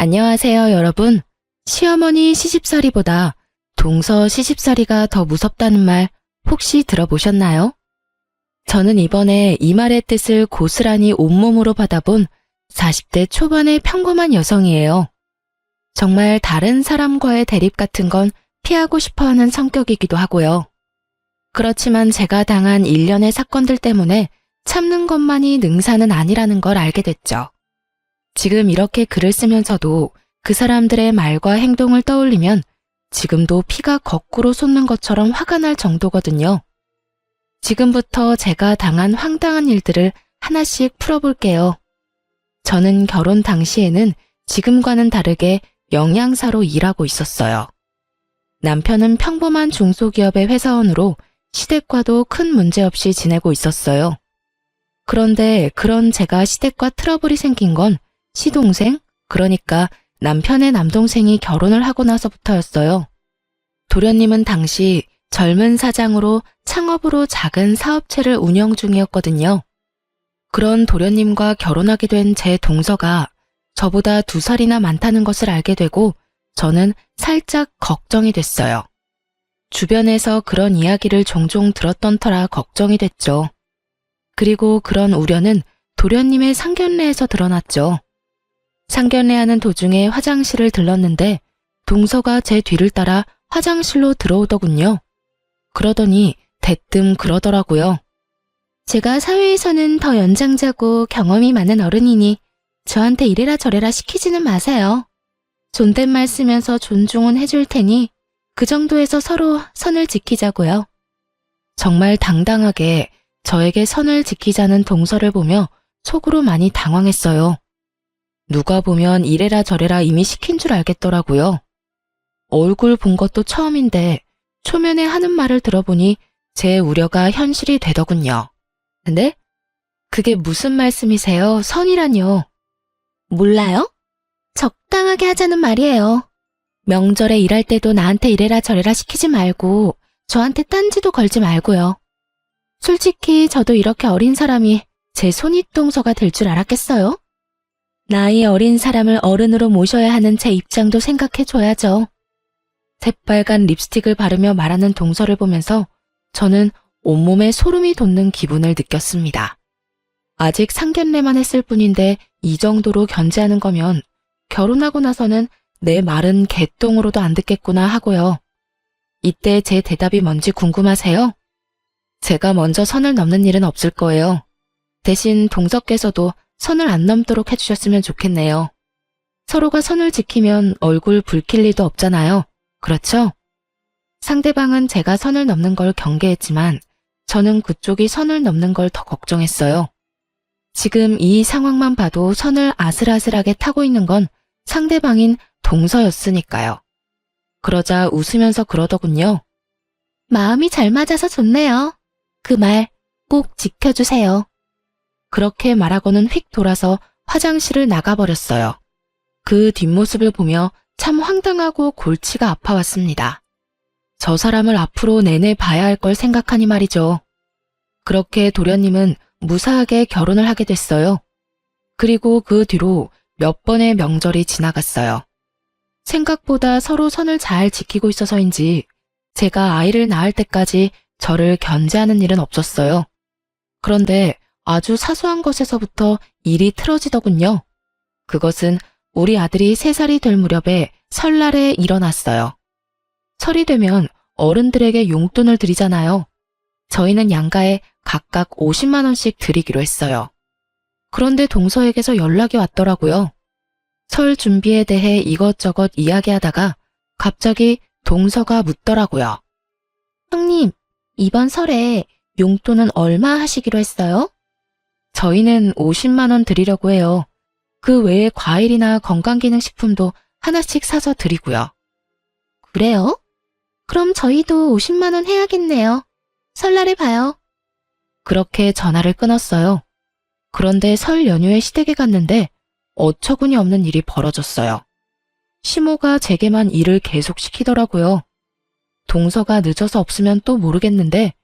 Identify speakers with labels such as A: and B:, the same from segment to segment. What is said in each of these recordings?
A: 안녕하세요, 여러분. 시어머니 시집살이보다 동서 시집살이가 더 무섭다는 말 혹시 들어보셨나요? 저는 이번에 이 말의 뜻을 고스란히 온몸으로 받아본 40대 초반의 평범한 여성이에요. 정말 다른 사람과의 대립 같은 건 피하고 싶어하는 성격이기도 하고요. 그렇지만 제가 당한 일련의 사건들 때문에 참는 것만이 능사는 아니라는 걸 알게 됐죠. 지금 이렇게 글을 쓰면서도 그 사람들의 말과 행동을 떠올리면 지금도 피가 거꾸로 솟는 것처럼 화가 날 정도거든요. 지금부터 제가 당한 황당한 일들을 하나씩 풀어볼게요. 저는 결혼 당시에는 지금과는 다르게 영양사로 일하고 있었어요. 남편은 평범한 중소기업의 회사원으로 시댁과도 큰 문제 없이 지내고 있었어요. 그런데 그런 제가 시댁과 트러블이 생긴 건 시동생, 그러니까 남편의 남동생이 결혼을 하고 나서부터였어요. 도련님은 당시 젊은 사장으로 창업으로 작은 사업체를 운영 중이었거든요. 그런 도련님과 결혼하게 된 제 동서가 저보다 2살이나 많다는 것을 알게 되고 저는 살짝 걱정이 됐어요. 주변에서 그런 이야기를 종종 들었던 터라 걱정이 됐죠. 그리고 그런 우려는 도련님의 상견례에서 드러났죠. 상견례하는 도중에 화장실을 들렀는데 동서가 제 뒤를 따라 화장실로 들어오더군요. 그러더니 대뜸 그러더라고요. 제가 사회에서는 더 연장자고 경험이 많은 어른이니 저한테 이래라 저래라 시키지는 마세요. 존댓말 쓰면서 존중은 해줄 테니 그 정도에서 서로 선을 지키자고요. 정말 당당하게 저에게 선을 지키자는 동서를 보며 속으로 많이 당황했어요. 누가 보면 이래라 저래라 이미 시킨 줄 알겠더라고요. 얼굴 본 것도 처음인데 초면에 하는 말을 들어보니 제 우려가 현실이 되더군요. 근데 그게 무슨 말씀이세요? 선이라뇨. 몰라요? 적당하게 하자는 말이에요. 명절에 일할 때도 나한테 이래라 저래라 시키지 말고 저한테 딴지도 걸지 말고요. 솔직히 저도 이렇게 어린 사람이 제 손윗동서가 될 줄 알았겠어요? 나이 어린 사람을 어른으로 모셔야 하는 제 입장도 생각해줘야죠. 새빨간 립스틱을 바르며 말하는 동서를 보면서 저는 온몸에 소름이 돋는 기분을 느꼈습니다. 아직 상견례만 했을 뿐인데 이 정도로 견제하는 거면 결혼하고 나서는 내 말은 개똥으로도 안 듣겠구나 하고요. 이때 제 대답이 뭔지 궁금하세요? 제가 먼저 선을 넘는 일은 없을 거예요. 대신 동서께서도 선을 안 넘도록 해주셨으면 좋겠네요. 서로가 선을 지키면 얼굴 붉힐 리도 없잖아요. 그렇죠? 상대방은 제가 선을 넘는 걸 경계했지만 저는 그쪽이 선을 넘는 걸 더 걱정했어요. 지금 이 상황만 봐도 선을 아슬아슬하게 타고 있는 건 상대방인 동서였으니까요. 그러자 웃으면서 그러더군요. 마음이 잘 맞아서 좋네요. 그 말 꼭 지켜주세요. 그렇게 말하고는 휙 돌아서 화장실을 나가버렸어요. 그 뒷모습을 보며 참 황당하고 골치가 아파왔습니다. 저 사람을 앞으로 내내 봐야 할 걸 생각하니 말이죠. 그렇게 도련님은 무사하게 결혼을 하게 됐어요. 그리고 그 뒤로 몇 번의 명절이 지나갔어요. 생각보다 서로 선을 잘 지키고 있어서인지 제가 아이를 낳을 때까지 저를 견제하는 일은 없었어요. 그런데 아주 사소한 것에서부터 일이 틀어지더군요. 그것은 우리 아들이 3살이 될 무렵에 설날에 일어났어요. 설이 되면 어른들에게 용돈을 드리잖아요. 저희는 양가에 각각 50만 원씩 드리기로 했어요. 그런데 동서에게서 연락이 왔더라고요. 설 준비에 대해 이것저것 이야기하다가 갑자기 동서가 묻더라고요. 형님, 이번 설에 용돈은 얼마 하시기로 했어요? 저희는 50만 원 드리려고 해요. 그 외에 과일이나 건강기능식품도 하나씩 사서 드리고요. 그래요? 그럼 저희도 50만 원 해야겠네요. 설날에 봐요. 그렇게 전화를 끊었어요. 그런데 설 연휴에 시댁에 갔는데 어처구니 없는 일이 벌어졌어요. 시모가 제게만 일을 계속 시키더라고요. 동서가 늦어서 없으면 또 모르겠는데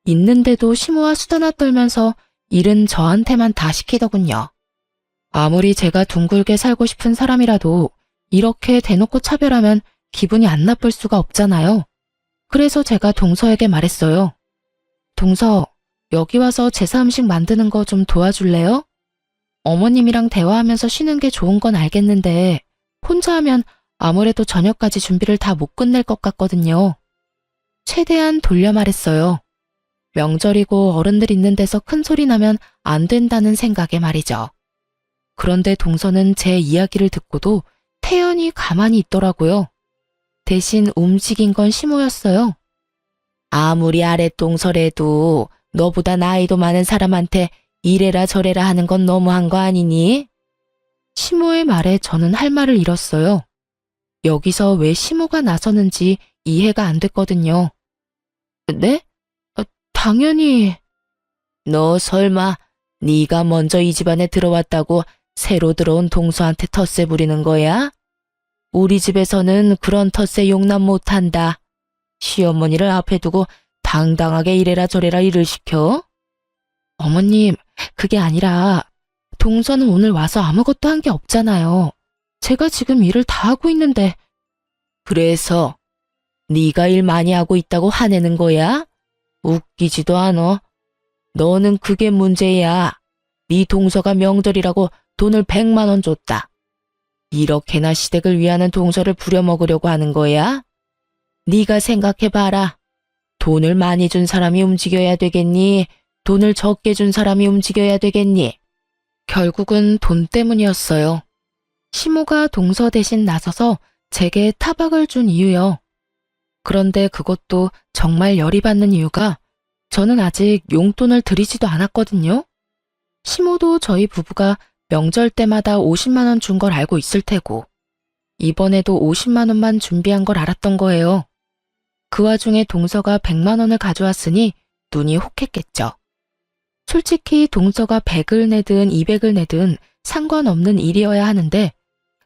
A: 있는데도 시모와 수다나 떨면서 일은 저한테만 다 시키더군요. 아무리 제가 둥글게 살고 싶은 사람이라도 이렇게 대놓고 차별하면 기분이 안 나쁠 수가 없잖아요. 그래서 제가 동서에게 말했어요. 동서, 여기 와서 제사 음식 만드는 거 좀 도와줄래요? 어머님이랑 대화하면서 쉬는 게 좋은 건 알겠는데 혼자 하면 아무래도 저녁까지 준비를 다 못 끝낼 것 같거든요. 최대한 돌려 말했어요. 명절이고 어른들 있는 데서 큰 소리 나면 안 된다는 생각에 말이죠. 그런데 동서는 제 이야기를 듣고도 태연히 가만히 있더라고요. 대신 움직인 건 시모였어요. 아무리 아랫동서래도 너보다 나이도 많은 사람한테 이래라 저래라 하는 건 너무한 거 아니니? 시모의 말에 저는 할 말을 잃었어요. 여기서 왜 시모가 나서는지 이해가 안 됐거든요. 네? 당연히. 너 설마 네가 먼저 이 집안에 들어왔다고 새로 들어온 동서한테 텃세 부리는 거야? 우리 집에서는 그런 텃세 용납 못한다. 시어머니를 앞에 두고 당당하게 이래라 저래라 일을 시켜? 어머님, 그게 아니라 동서는 오늘 와서 아무것도 한 게 없잖아요. 제가 지금 일을 다 하고 있는데. 그래서 네가 일 많이 하고 있다고 화내는 거야? 웃기지도 않아. 너는 그게 문제야. 네 동서가 명절이라고 돈을 100만 원 줬다. 이렇게나 시댁을 위하는 동서를 부려먹으려고 하는 거야? 네가 생각해봐라. 돈을 많이 준 사람이 움직여야 되겠니? 돈을 적게 준 사람이 움직여야 되겠니? 결국은 돈 때문이었어요. 시모가 동서 대신 나서서 제게 타박을 준 이유요. 그런데 그것도 정말 열이 받는 이유가 저는 아직 용돈을 드리지도 않았거든요. 시모도 저희 부부가 명절 때마다 50만 원 준 걸 알고 있을 테고 이번에도 50만 원만 준비한 걸 알았던 거예요. 그 와중에 동서가 100만 원을 가져왔으니 눈이 혹했겠죠. 솔직히 동서가 100을 내든 200을 내든 상관없는 일이어야 하는데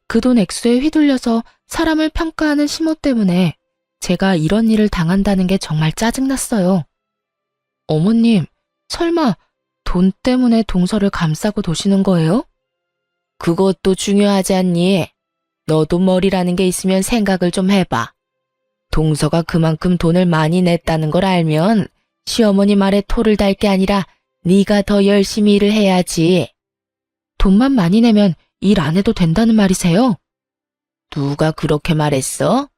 A: 그 돈 액수에 휘둘려서 사람을 평가하는 시모 때문에 제가 이런 일을 당한다는 게 정말 짜증났어요. 어머님, 설마 돈 때문에 동서를 감싸고 도시는 거예요? 그것도 중요하지 않니? 너도 머리라는 게 있으면 생각을 좀 해봐. 동서가 그만큼 돈을 많이 냈다는 걸 알면 시어머니 말에 토를 달 게 아니라 네가 더 열심히 일을 해야지. 돈만 많이 내면 일 안 해도 된다는 말이세요? 누가 그렇게 말했어?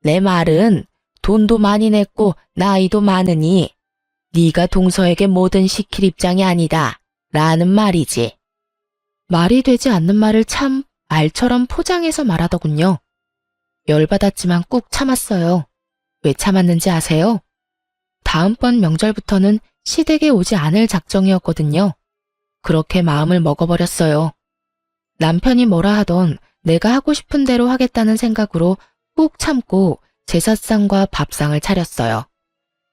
A: 내 말은 돈도 많이 냈고 나이도 많으니 네가 동서에게 뭐든 시킬 입장이 아니다 라는 말이지. 말이 되지 않는 말을 참 말처럼 포장해서 말하더군요. 열받았지만 꾹 참았어요. 왜 참았는지 아세요? 다음번 명절부터는 시댁에 오지 않을 작정이었거든요. 그렇게 마음을 먹어버렸어요. 남편이 뭐라 하던 내가 하고 싶은 대로 하겠다는 생각으로 꾹 참고 제사상과 밥상을 차렸어요.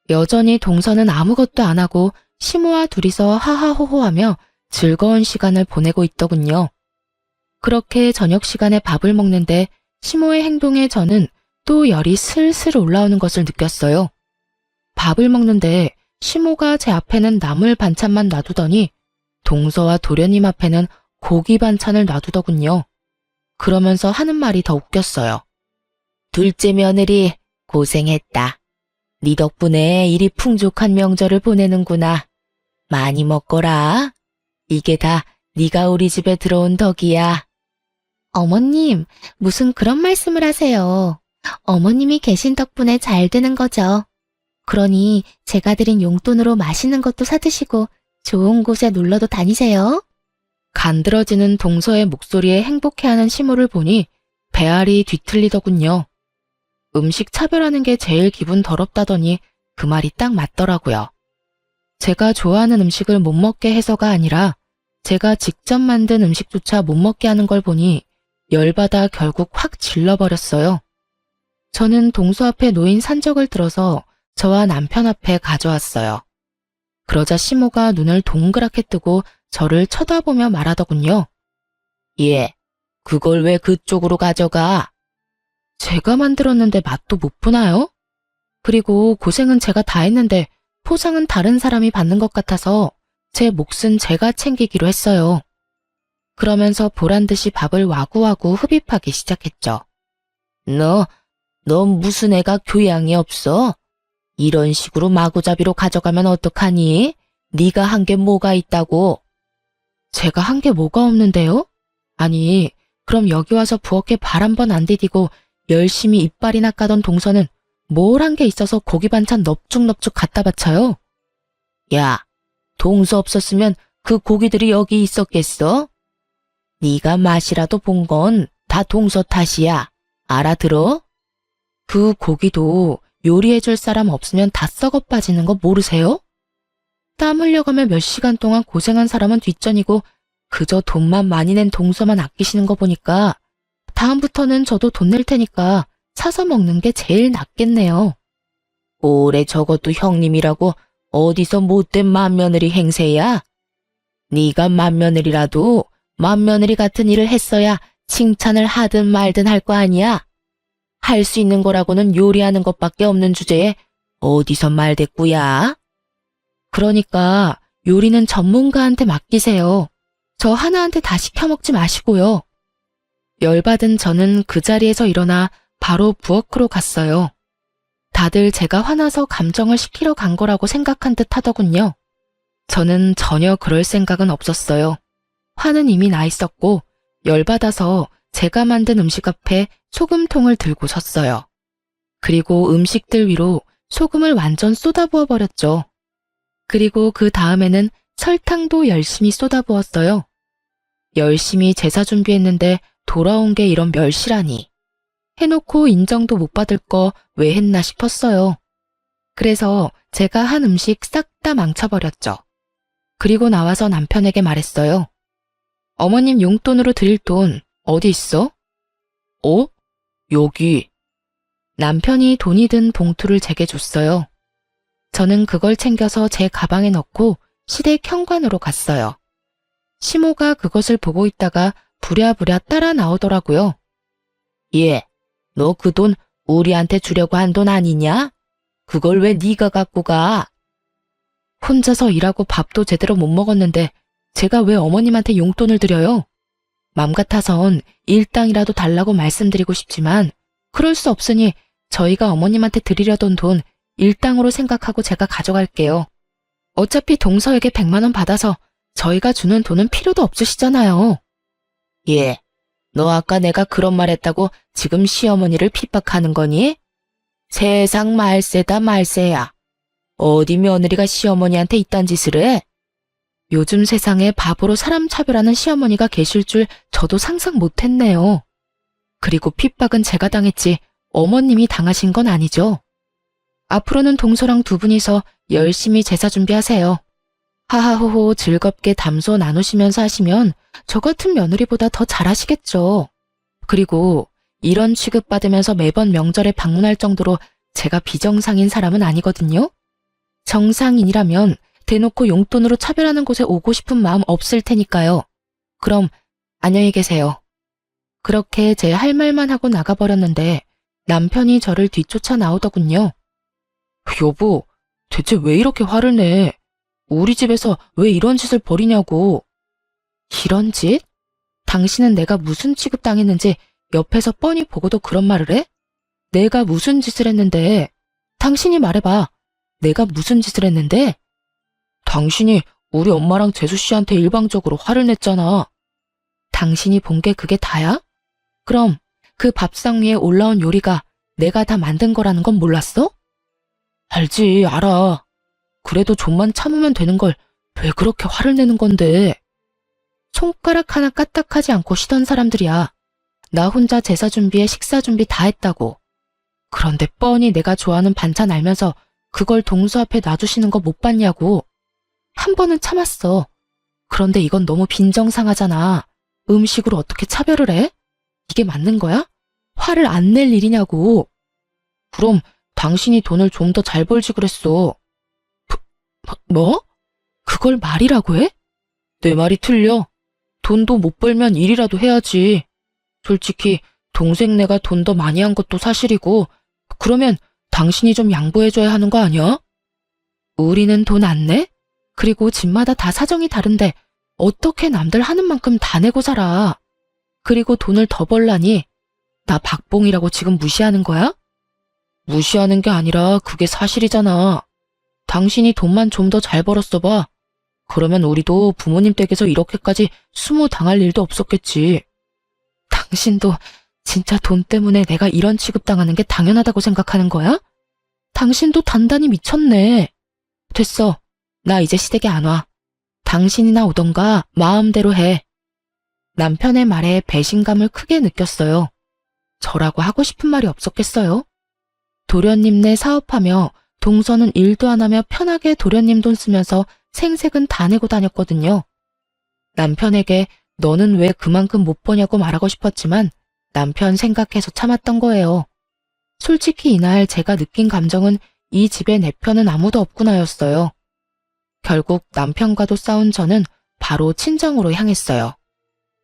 A: 여전히 동서는 아무것도 안 하고 시모와 둘이서 하하호호하며 즐거운 시간을 보내고 있더군요. 그렇게 저녁 시간에 밥을 먹는데 시모의 행동에 저는 또 열이 슬슬 올라오는 것을 느꼈어요. 밥을 먹는데 시모가 제 앞에는 나물 반찬만 놔두더니 동서와 도련님 앞에는 고기 반찬을 놔두더군요. 그러면서 하는 말이 더 웃겼어요. 둘째 며느리 고생했다. 네 덕분에 이리 풍족한 명절을 보내는구나. 많이 먹거라. 이게 다 네가 우리 집에 들어온 덕이야. 어머님, 무슨 그런 말씀을 하세요. 어머님이 계신 덕분에 잘 되는 거죠. 그러니 제가 드린 용돈으로 맛있는 것도 사드시고 좋은 곳에 놀러도 다니세요. 간드러지는 동서의 목소리에 행복해하는 시모를 보니 배알이 뒤틀리더군요. 음식 차별하는 게 제일 기분 더럽다더니 그 말이 딱 맞더라고요. 제가 좋아하는 음식을 못 먹게 해서가 아니라 제가 직접 만든 음식조차 못 먹게 하는 걸 보니 열받아 결국 확 질러버렸어요. 저는 동서 앞에 놓인 산적을 들어서 저와 남편 앞에 가져왔어요. 그러자 시모가 눈을 동그랗게 뜨고 저를 쳐다보며 말하더군요. 예, 그걸 왜 그쪽으로 가져가? 제가 만들었는데 맛도 못 보나요? 그리고 고생은 제가 다 했는데 포상은 다른 사람이 받는 것 같아서 제 몫은 제가 챙기기로 했어요. 그러면서 보란듯이 밥을 와구와구 흡입하기 시작했죠. 너 무슨 애가 교양이 없어? 이런 식으로 마구잡이로 가져가면 어떡하니? 네가 한 게 뭐가 있다고? 제가 한 게 뭐가 없는데요? 아니, 그럼 여기 와서 부엌에 발 한 번 안 디디고 열심히 이빨이나 까던 동서는 뭘 한 게 있어서 고기 반찬 넙죽넙죽 갖다 바쳐요? 야, 동서 없었으면 그 고기들이 여기 있었겠어? 네가 맛이라도 본 건 다 동서 탓이야. 알아들어? 그 고기도 요리해줄 사람 없으면 다 썩어 빠지는 거 모르세요? 땀 흘려가며 몇 시간 동안 고생한 사람은 뒷전이고 그저 돈만 많이 낸 동서만 아끼시는 거 보니까 다음부터는 저도 돈 낼 테니까 사서 먹는 게 제일 낫겠네요. 오래 적어도 형님이라고 어디서 못된 맏며느리 행세야? 네가 맏며느리라도 맏며느리 같은 일을 했어야 칭찬을 하든 말든 할 거 아니야? 할 수 있는 거라고는 요리하는 것밖에 없는 주제에 어디서 말대꾸야? 그러니까 요리는 전문가한테 맡기세요. 저 하나한테 다 시켜먹지 마시고요. 열받은 저는 그 자리에서 일어나 바로 부엌으로 갔어요. 다들 제가 화나서 감정을 식히러 간 거라고 생각한 듯 하더군요. 저는 전혀 그럴 생각은 없었어요. 화는 이미 나 있었고 열받아서 제가 만든 음식 앞에 소금통을 들고 섰어요. 그리고 음식들 위로 소금을 완전 쏟아부어 버렸죠. 그리고 그 다음에는 설탕도 열심히 쏟아부었어요. 열심히 제사 준비했는데 돌아온 게 이런 멸시라니. 해놓고 인정도 못 받을 거 왜 했나 싶었어요. 그래서 제가 한 음식 싹 다 망쳐버렸죠. 그리고 나와서 남편에게 말했어요. 어머님 용돈으로 드릴 돈 어디 있어? 여기. 남편이 돈이 든 봉투를 제게 줬어요. 저는 그걸 챙겨서 제 가방에 넣고 시댁 현관으로 갔어요. 시모가 그것을 보고 있다가 부랴부랴 따라 나오더라고요. 너 그 돈 우리한테 주려고 한 돈 아니냐? 그걸 왜 네가 갖고 가? 혼자서 일하고 밥도 제대로 못 먹었는데 제가 왜 어머님한테 용돈을 드려요? 맘 같아선 일당이라도 달라고 말씀드리고 싶지만 그럴 수 없으니 저희가 어머님한테 드리려던 돈 일당으로 생각하고 제가 가져갈게요. 어차피 동서에게 100만 원 받아서 저희가 주는 돈은 필요도 없으시잖아요. 너 아까 내가 그런 말 했다고 지금 시어머니를 핍박하는 거니? 세상 말세다 말세야. 어디 며느리가 시어머니한테 이딴 짓을 해? 요즘 세상에 바보로 사람 차별하는 시어머니가 계실 줄 저도 상상 못했네요. 그리고 핍박은 제가 당했지 어머님이 당하신 건 아니죠. 앞으로는 동서랑 두 분이서 열심히 제사 준비하세요. 하하호호 즐겁게 담소 나누시면서 하시면 저 같은 며느리보다 더 잘하시겠죠. 그리고 이런 취급받으면서 매번 명절에 방문할 정도로 제가 비정상인 사람은 아니거든요. 정상인이라면 대놓고 용돈으로 차별하는 곳에 오고 싶은 마음 없을 테니까요. 그럼 안녕히 계세요. 그렇게 제 할 말만 하고 나가버렸는데 남편이 저를 뒤쫓아 나오더군요. 여보, 대체 왜 이렇게 화를 내? 우리 집에서 왜 이런 짓을 벌이냐고. 이런 짓? 당신은 내가 무슨 취급당했는지 옆에서 뻔히 보고도 그런 말을 해? 내가 무슨 짓을 했는데? 당신이 말해봐. 내가 무슨 짓을 했는데? 당신이 우리 엄마랑 재수 씨한테 일방적으로 화를 냈잖아. 당신이 본 게 그게 다야? 그럼 그 밥상 위에 올라온 요리가 내가 다 만든 거라는 건 몰랐어? 알지, 알아. 그래도 좀만 참으면 되는 걸 왜 그렇게 화를 내는 건데? 손가락 하나 까딱하지 않고 쉬던 사람들이야. 나 혼자 제사 준비에 식사 준비 다 했다고. 그런데 뻔히 내가 좋아하는 반찬 알면서 그걸 동서 앞에 놔두시는 거 못 봤냐고. 한 번은 참았어. 그런데 이건 너무 빈정상하잖아. 음식으로 어떻게 차별을 해? 이게 맞는 거야? 화를 안 낼 일이냐고. 그럼 당신이 돈을 좀 더 잘 벌지 그랬어. 뭐? 그걸 말이라고 해? 내 말이 틀려. 돈도 못 벌면 일이라도 해야지. 솔직히 동생네가 돈 더 많이 한 것도 사실이고 그러면 당신이 좀 양보해줘야 하는 거 아니야? 우리는 돈 안 내? 그리고 집마다 다 사정이 다른데 어떻게 남들 하는 만큼 다 내고 살아? 그리고 돈을 더 벌라니? 나 박봉이라고 지금 무시하는 거야? 무시하는 게 아니라 그게 사실이잖아. 당신이 돈만 좀 더 잘 벌었어 봐. 그러면 우리도 부모님 댁에서 이렇게까지 수모 당할 일도 없었겠지. 당신도 진짜 돈 때문에 내가 이런 취급당하는 게 당연하다고 생각하는 거야? 당신도 단단히 미쳤네. 됐어. 나 이제 시댁에 안 와. 당신이나 오던가 마음대로 해. 남편의 말에 배신감을 크게 느꼈어요. 저라고 하고 싶은 말이 없었겠어요? 도련님네 사업하며 동서는 일도 안 하며 편하게 도련님 돈 쓰면서 생색은 다 내고 다녔거든요. 남편에게 너는 왜 그만큼 못 버냐고 말하고 싶었지만 남편 생각해서 참았던 거예요. 솔직히 이날 제가 느낀 감정은 이 집에 내 편은 아무도 없구나였어요. 결국 남편과도 싸운 저는 바로 친정으로 향했어요.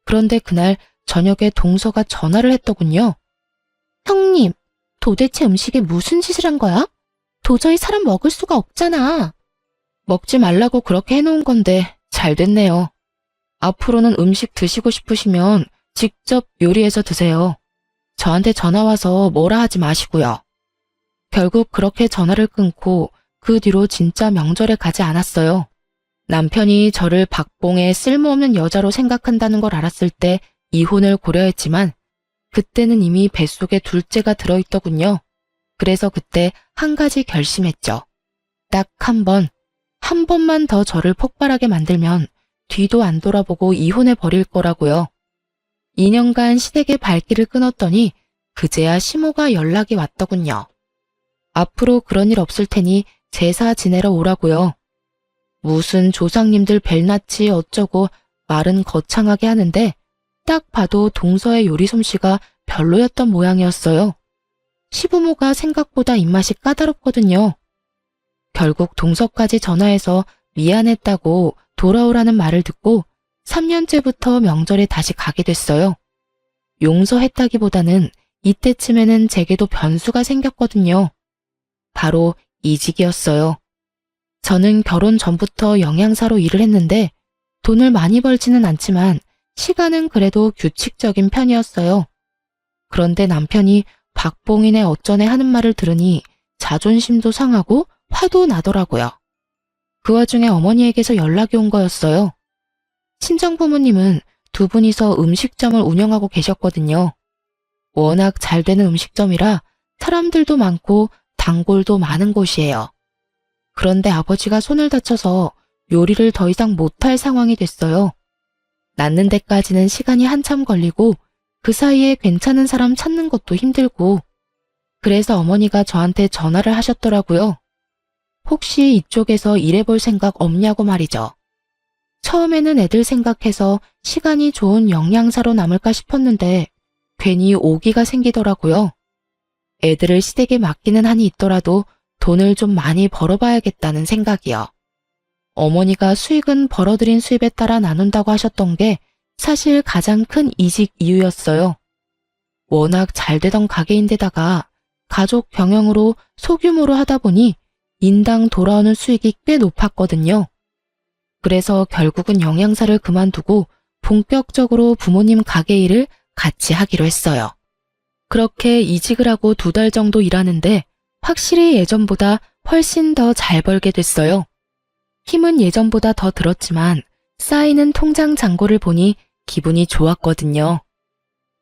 A: 그런데 그날 저녁에 동서가 전화를 했더군요. 형님, 도대체 음식에 무슨 짓을 한 거야? 도저히 사람 먹을 수가 없잖아. 먹지 말라고 그렇게 해놓은 건데 잘 됐네요. 앞으로는 음식 드시고 싶으시면 직접 요리해서 드세요. 저한테 전화 와서 뭐라 하지 마시고요. 결국 그렇게 전화를 끊고 그 뒤로 진짜 명절에 가지 않았어요. 남편이 저를 박봉의 쓸모없는 여자로 생각한다는 걸 알았을 때 이혼을 고려했지만 그때는 이미 뱃속에 둘째가 들어있더군요. 그래서 그때 한 가지 결심했죠. 딱 한 번만 더 저를 폭발하게 만들면 뒤도 안 돌아보고 이혼해 버릴 거라고요. 2년간 시댁의 발길을 끊었더니 그제야 시모가 연락이 왔더군요. 앞으로 그런 일 없을 테니 제사 지내러 오라고요. 무슨 조상님들 벨낯이 어쩌고 말은 거창하게 하는데 딱 봐도 동서의 요리 솜씨가 별로였던 모양이었어요. 시부모가 생각보다 입맛이 까다롭거든요. 결국 동서까지 전화해서 미안했다고 돌아오라는 말을 듣고 3년째부터 명절에 다시 가게 됐어요. 용서했다기보다는 이때쯤에는 제게도 변수가 생겼거든요. 바로 이직이었어요. 저는 결혼 전부터 영양사로 일을 했는데 돈을 많이 벌지는 않지만 시간은 그래도 규칙적인 편이었어요. 그런데 남편이 박봉인의 어쩌네 하는 말을 들으니 자존심도 상하고 화도 나더라고요. 그 와중에 어머니에게서 연락이 온 거였어요. 친정부모님은 두 분이서 음식점을 운영하고 계셨거든요. 워낙 잘 되는 음식점이라 사람들도 많고 단골도 많은 곳이에요. 그런데 아버지가 손을 다쳐서 요리를 더 이상 못할 상황이 됐어요. 낫는 데까지는 시간이 한참 걸리고 그 사이에 괜찮은 사람 찾는 것도 힘들고 그래서 어머니가 저한테 전화를 하셨더라고요. 혹시 이쪽에서 일해볼 생각 없냐고 말이죠. 처음에는 애들 생각해서 시간이 좋은 영양사로 남을까 싶었는데 괜히 오기가 생기더라고요. 애들을 시댁에 맡기는 한이 있더라도 돈을 좀 많이 벌어봐야겠다는 생각이요. 어머니가 수익은 벌어들인 수입에 따라 나눈다고 하셨던 게 사실 가장 큰 이직 이유였어요. 워낙 잘 되던 가게인데다가 가족 경영으로 소규모로 하다 보니 인당 돌아오는 수익이 꽤 높았거든요. 그래서 결국은 영양사를 그만두고 본격적으로 부모님 가게 일을 같이 하기로 했어요. 그렇게 이직을 하고 2달 정도 일하는데 확실히 예전보다 훨씬 더 잘 벌게 됐어요. 힘은 예전보다 더 들었지만 쌓이는 통장 잔고를 보니 기분이 좋았거든요.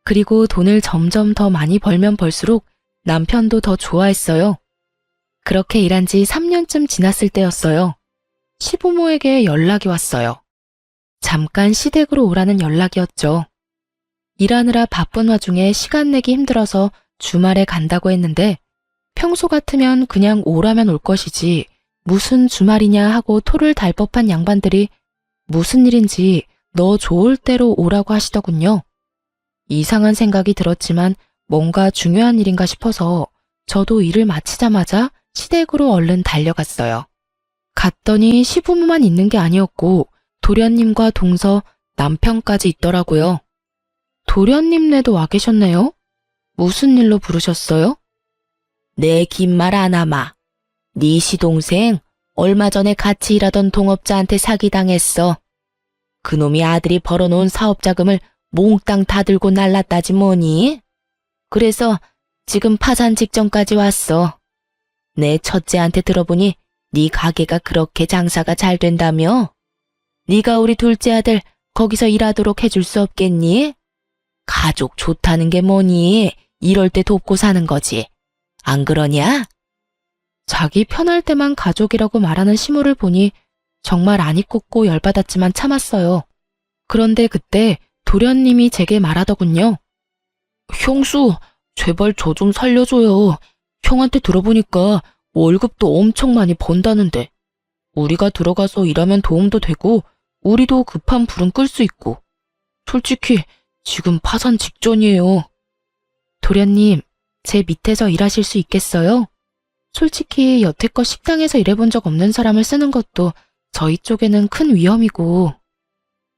A: 그리고 돈을 점점 더 많이 벌면 벌수록 남편도 더 좋아했어요. 그렇게 일한 지 3년쯤 지났을 때였어요. 시부모에게 연락이 왔어요. 잠깐 시댁으로 오라는 연락이었죠. 일하느라 바쁜 와중에 시간 내기 힘들어서 주말에 간다고 했는데 평소 같으면 그냥 오라면 올 것이지 무슨 주말이냐 하고 토를 달 법한 양반들이 무슨 일인지 너 좋을 대로 오라고 하시더군요. 이상한 생각이 들었지만 뭔가 중요한 일인가 싶어서 저도 일을 마치자마자 시댁으로 얼른 달려갔어요. 갔더니 시부모만 있는 게 아니었고 도련님과 동서, 남편까지 있더라고요. 도련님네도 와 계셨네요? 무슨 일로 부르셨어요? 내 긴 말 안 하마. 네 시동생 얼마 전에 같이 일하던 동업자한테 사기당했어. 그놈이 아들이 벌어놓은 사업자금을 몽땅 다 들고 날랐다지 뭐니? 그래서 지금 파산 직전까지 왔어. 내 첫째한테 들어보니 네 가게가 그렇게 장사가 잘 된다며? 네가 우리 둘째 아들 거기서 일하도록 해줄 수 없겠니? 가족 좋다는 게 뭐니? 이럴 때 돕고 사는 거지. 안 그러냐? 자기 편할 때만 가족이라고 말하는 시모를 보니 정말 안이 꽂고 열받았지만 참았어요. 그런데 그때 도련님이 제게 말하더군요. 형수, 제발 저 좀 살려줘요. 형한테 들어보니까 월급도 엄청 많이 번다는데. 우리가 들어가서 일하면 도움도 되고 우리도 급한 불은 끌 수 있고. 솔직히 지금 파산 직전이에요. 도련님, 제 밑에서 일하실 수 있겠어요? 솔직히 여태껏 식당에서 일해본 적 없는 사람을 쓰는 것도 저희 쪽에는 큰 위험이고.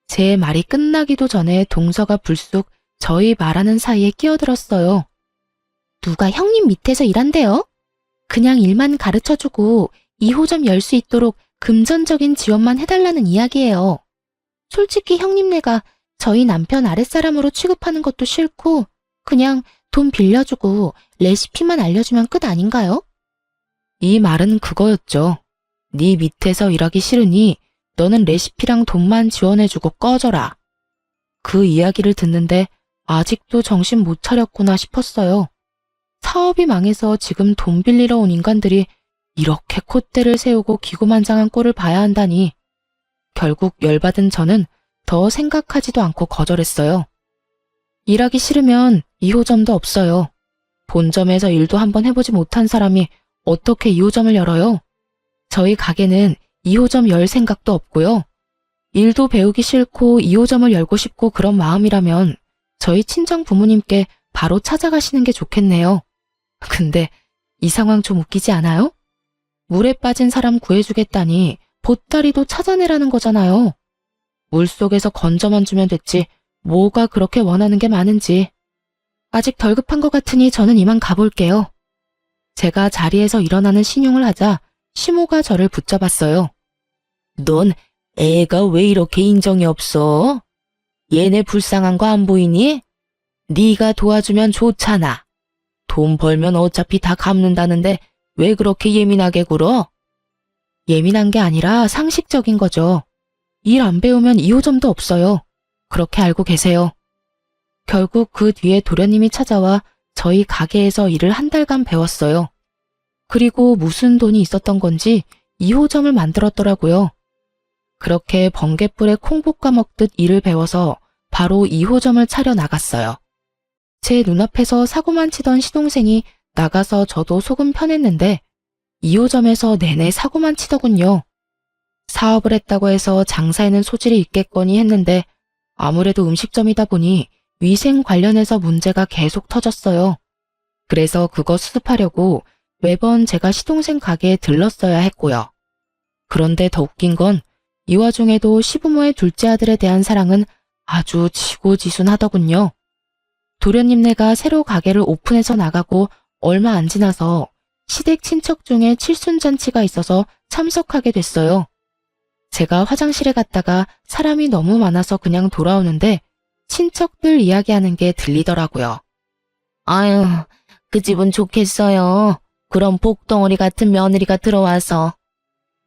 A: 제 말이 끝나기도 전에 동서가 불쑥 저희 말하는 사이에 끼어들었어요. 누가 형님 밑에서 일한대요? 그냥 일만 가르쳐주고 2호점 열 수 있도록 금전적인 지원만 해달라는 이야기예요. 솔직히 형님네가 저희 남편 아랫사람으로 취급하는 것도 싫고 그냥 돈 빌려주고 레시피만 알려주면 끝 아닌가요? 이 말은 그거였죠. 네 밑에서 일하기 싫으니 너는 레시피랑 돈만 지원해주고 꺼져라. 그 이야기를 듣는데 아직도 정신 못 차렸구나 싶었어요. 사업이 망해서 지금 돈 빌리러 온 인간들이 이렇게 콧대를 세우고 기고만장한 꼴을 봐야 한다니. 결국 열받은 저는 더 생각하지도 않고 거절했어요. 일하기 싫으면 2호점도 없어요. 본점에서 일도 한번 해보지 못한 사람이 어떻게 2호점을 열어요? 저희 가게는 2호점 열 생각도 없고요. 일도 배우기 싫고 2호점을 열고 싶고 그런 마음이라면 저희 친정 부모님께 바로 찾아가시는 게 좋겠네요. 근데 이 상황 좀 웃기지 않아요? 물에 빠진 사람 구해주겠다니 보따리도 찾아내라는 거잖아요. 물속에서 건져만 주면 됐지 뭐가 그렇게 원하는 게 많은지. 아직 덜 급한 것 같으니 저는 이만 가볼게요. 제가 자리에서 일어나는 신용을 하자 시모가 저를 붙잡았어요. 넌 애가 왜 이렇게 인정이 없어? 얘네 불쌍한 거 안 보이니? 네가 도와주면 좋잖아. 돈 벌면 어차피 다 갚는다는데 왜 그렇게 예민하게 굴어? 예민한 게 아니라 상식적인 거죠. 일 안 배우면 2호점도 없어요. 그렇게 알고 계세요. 결국 그 뒤에 도련님이 찾아와 저희 가게에서 일을 한 달간 배웠어요. 그리고 무슨 돈이 있었던 건지 2호점을 만들었더라고요. 그렇게 번갯불에 콩 볶아 먹듯 일을 배워서 바로 2호점을 차려 나갔어요. 제 눈앞에서 사고만 치던 시동생이 나가서 저도 속은 편했는데 2호점에서 내내 사고만 치더군요. 사업을 했다고 해서 장사에는 소질이 있겠거니 했는데 아무래도 음식점이다 보니 위생 관련해서 문제가 계속 터졌어요. 그래서 그거 수습하려고 매번 제가 시동생 가게에 들렀어야 했고요. 그런데 더 웃긴 건 이 와중에도 시부모의 둘째 아들에 대한 사랑은 아주 지고지순하더군요. 도련님네가 새로 가게를 오픈해서 나가고 얼마 안 지나서 시댁 친척 중에 칠순잔치가 있어서 참석하게 됐어요. 제가 화장실에 갔다가 사람이 너무 많아서 그냥 돌아오는데 친척들 이야기하는 게 들리더라고요. 아유, 그 집은 좋겠어요. 그런 복덩어리 같은 며느리가 들어와서.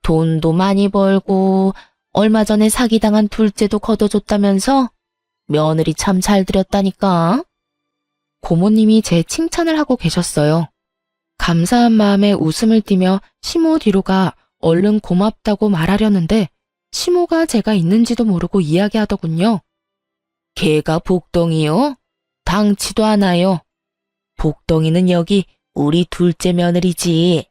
A: 돈도 많이 벌고 얼마 전에 사기당한 둘째도 걷어줬다면서? 며느리 참 잘 들였다니까. 고모님이 제 칭찬을 하고 계셨어요. 감사한 마음에 웃음을 띠며 시모 뒤로 가 얼른 고맙다고 말하려는데 시모가 제가 있는지도 모르고 이야기하더군요. 걔가 복덩이요? 당치도 않아요. 복덩이는 여기 우리 둘째 며느리지.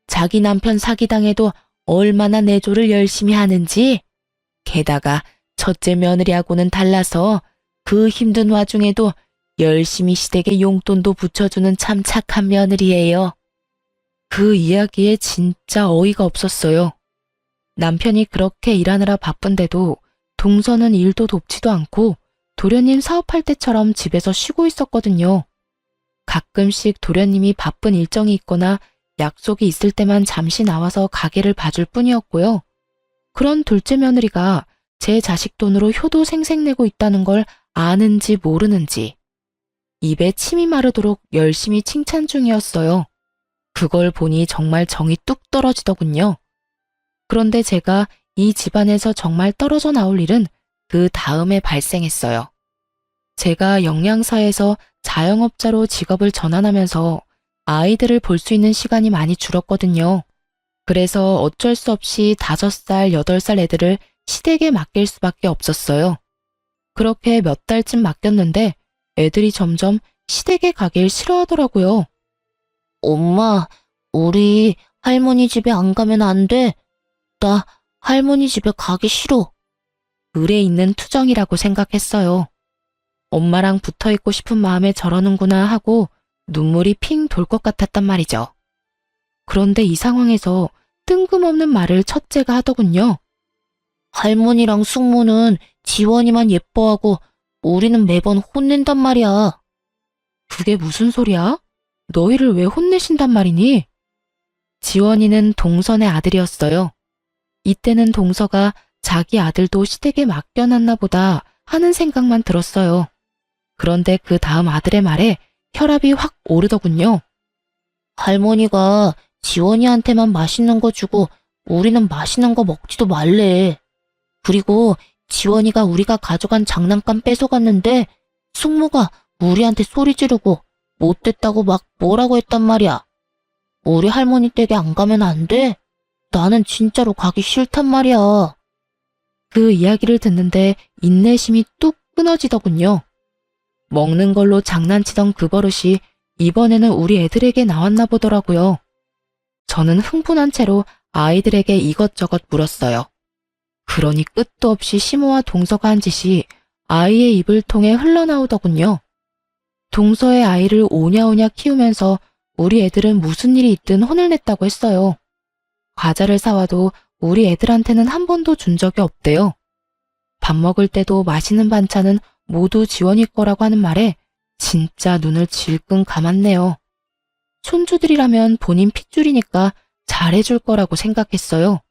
A: 자기 남편 사기당해도 얼마나 내조를 열심히 하는지. 게다가 첫째 며느리하고는 달라서 그 힘든 와중에도 열심히 시댁에 용돈도 붙여주는 참 착한 며느리예요. 그 이야기에 진짜 어이가 없었어요. 남편이 그렇게 일하느라 바쁜데도 동서는 일도 돕지도 않고 도련님 사업할 때처럼 집에서 쉬고 있었거든요. 가끔씩 도련님이 바쁜 일정이 있거나 약속이 있을 때만 잠시 나와서 가게를 봐줄 뿐이었고요. 그런 둘째 며느리가 제 자식 돈으로 효도 생색내고 있다는 걸 아는지 모르는지 입에 침이 마르도록 열심히 칭찬 중이었어요. 그걸 보니 정말 정이 뚝 떨어지더군요. 그런데 제가 이 집안에서 정말 떨어져 나올 일은 그 다음에 발생했어요. 제가 영양사에서 자영업자로 직업을 전환하면서 아이들을 볼 수 있는 시간이 많이 줄었거든요. 그래서 어쩔 수 없이 5살, 8살 애들을 시댁에 맡길 수밖에 없었어요. 그렇게 몇 달쯤 맡겼는데 애들이 점점 시댁에 가길 싫어하더라고요.
B: 엄마, 우리 할머니 집에 안 가면 안 돼. 나 할머니 집에 가기 싫어.
A: 을에 있는 투정이라고 생각했어요. 엄마랑 붙어 있고 싶은 마음에 저러는구나 하고 눈물이 핑 돌 것 같았단 말이죠. 그런데 이 상황에서 뜬금없는 말을 첫째가 하더군요.
B: 할머니랑 숙모는 지원이만 예뻐하고 우리는 매번 혼낸단 말이야.
A: 그게 무슨 소리야? 너희를 왜 혼내신단 말이니? 지원이는 동선의 아들이었어요. 이때는 동서가 자기 아들도 시댁에 맡겨놨나 보다 하는 생각만 들었어요. 그런데 그 다음 아들의 말에 혈압이 확 오르더군요.
B: 할머니가 지원이한테만 맛있는 거 주고 우리는 맛있는 거 먹지도 말래. 그리고 지원이가 우리가 가져간 장난감 뺏어갔는데 숙모가 우리한테 소리 지르고 못됐다고 막 뭐라고 했단 말이야. 우리 할머니 댁에 안 가면 안 돼? 나는 진짜로 가기 싫단 말이야.
A: 그 이야기를 듣는데 인내심이 뚝 끊어지더군요. 먹는 걸로 장난치던 그 버릇이 이번에는 우리 애들에게 나왔나 보더라고요. 저는 흥분한 채로 아이들에게 이것저것 물었어요. 그러니 끝도 없이 시모와 동서가 한 짓이 아이의 입을 통해 흘러나오더군요. 동서의 아이를 오냐오냐 키우면서 우리 애들은 무슨 일이 있든 혼을 냈다고 했어요. 과자를 사와도 우리 애들한테는 한 번도 준 적이 없대요. 밥 먹을 때도 맛있는 반찬은 모두 지원이 거라고 하는 말에 진짜 눈을 질끈 감았네요. 손주들이라면 본인 핏줄이니까 잘해줄 거라고 생각했어요.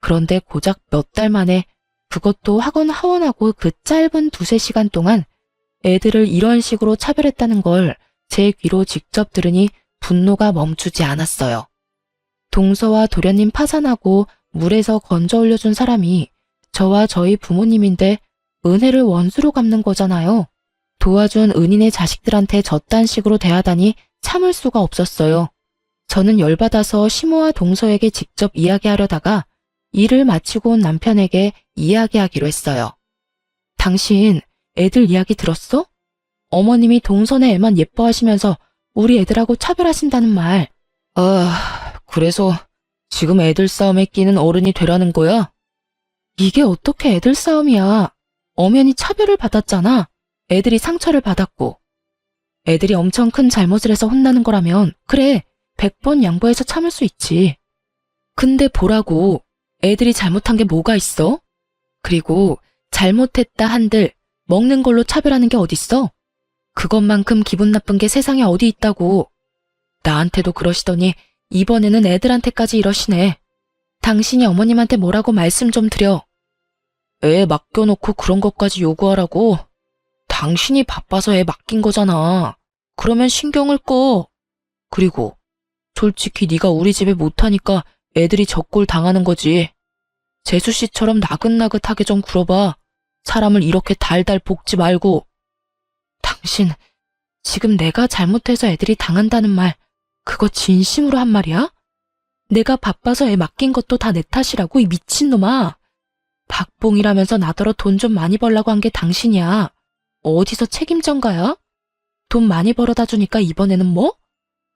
A: 그런데 고작 몇 달 만에 그것도 학원 하원하고 그 짧은 2~3시간 동안 애들을 이런 식으로 차별했다는 걸 제 귀로 직접 들으니 분노가 멈추지 않았어요. 동서와 도련님 파산하고 물에서 건져 올려준 사람이 저와 저희 부모님인데 은혜를 원수로 갚는 거잖아요. 도와준 은인의 자식들한테 저딴 식으로 대하다니 참을 수가 없었어요. 저는 열받아서 시모와 동서에게 직접 이야기하려다가 일을 마치고 온 남편에게 이야기하기로 했어요. 당신 애들 이야기 들었어? 어머님이 동선의 애만 예뻐하시면서 우리 애들하고 차별하신다는 말. 그래서 지금 애들 싸움에 끼는 어른이 되라는 거야? 이게 어떻게 애들 싸움이야. 엄연히 차별을 받았잖아. 애들이 상처를 받았고. 애들이 엄청 큰 잘못을 해서 혼나는 거라면 그래, 100번 양보해서 참을 수 있지. 근데 보라고, 애들이 잘못한 게 뭐가 있어? 그리고 잘못했다 한들 먹는 걸로 차별하는 게 어딨어? 그것만큼 기분 나쁜 게 세상에 어디 있다고. 나한테도 그러시더니 이번에는 애들한테까지 이러시네. 당신이 어머님한테 뭐라고 말씀 좀 드려. 애 맡겨놓고 그런 것까지 요구하라고? 당신이 바빠서 애 맡긴 거잖아. 그러면 신경을 꺼. 그리고 솔직히 네가 우리 집에 못하니까 애들이 적골 당하는 거지. 재수씨처럼 나긋나긋하게 좀 굴어봐. 사람을 이렇게 달달 볶지 말고. 당신, 지금 내가 잘못해서 애들이 당한다는 말, 그거 진심으로 한 말이야? 내가 바빠서 애 맡긴 것도 다 내 탓이라고, 이 미친놈아. 박봉이라면서 나더러 돈 좀 많이 벌라고 한 게 당신이야. 어디서 책임전가야? 돈 많이 벌어다 주니까 이번에는 뭐?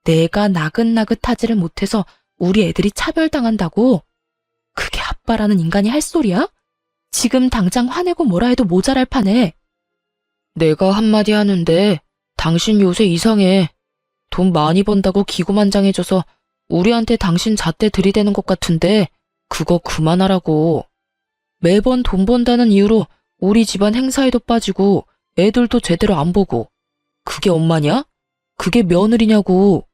A: 내가 나긋나긋하지를 못해서 우리 애들이 차별당한다고? 그게 아빠라는 인간이 할 소리야? 지금 당장 화내고 뭐라 해도 모자랄 판에. 내가 한마디 하는데 당신 요새 이상해. 돈 많이 번다고 기고만장해져서 우리한테 당신 잣대 들이대는 것 같은데 그거 그만하라고. 매번 돈 번다는 이유로 우리 집안 행사에도 빠지고 애들도 제대로 안 보고. 그게 엄마냐? 그게 며느리냐고.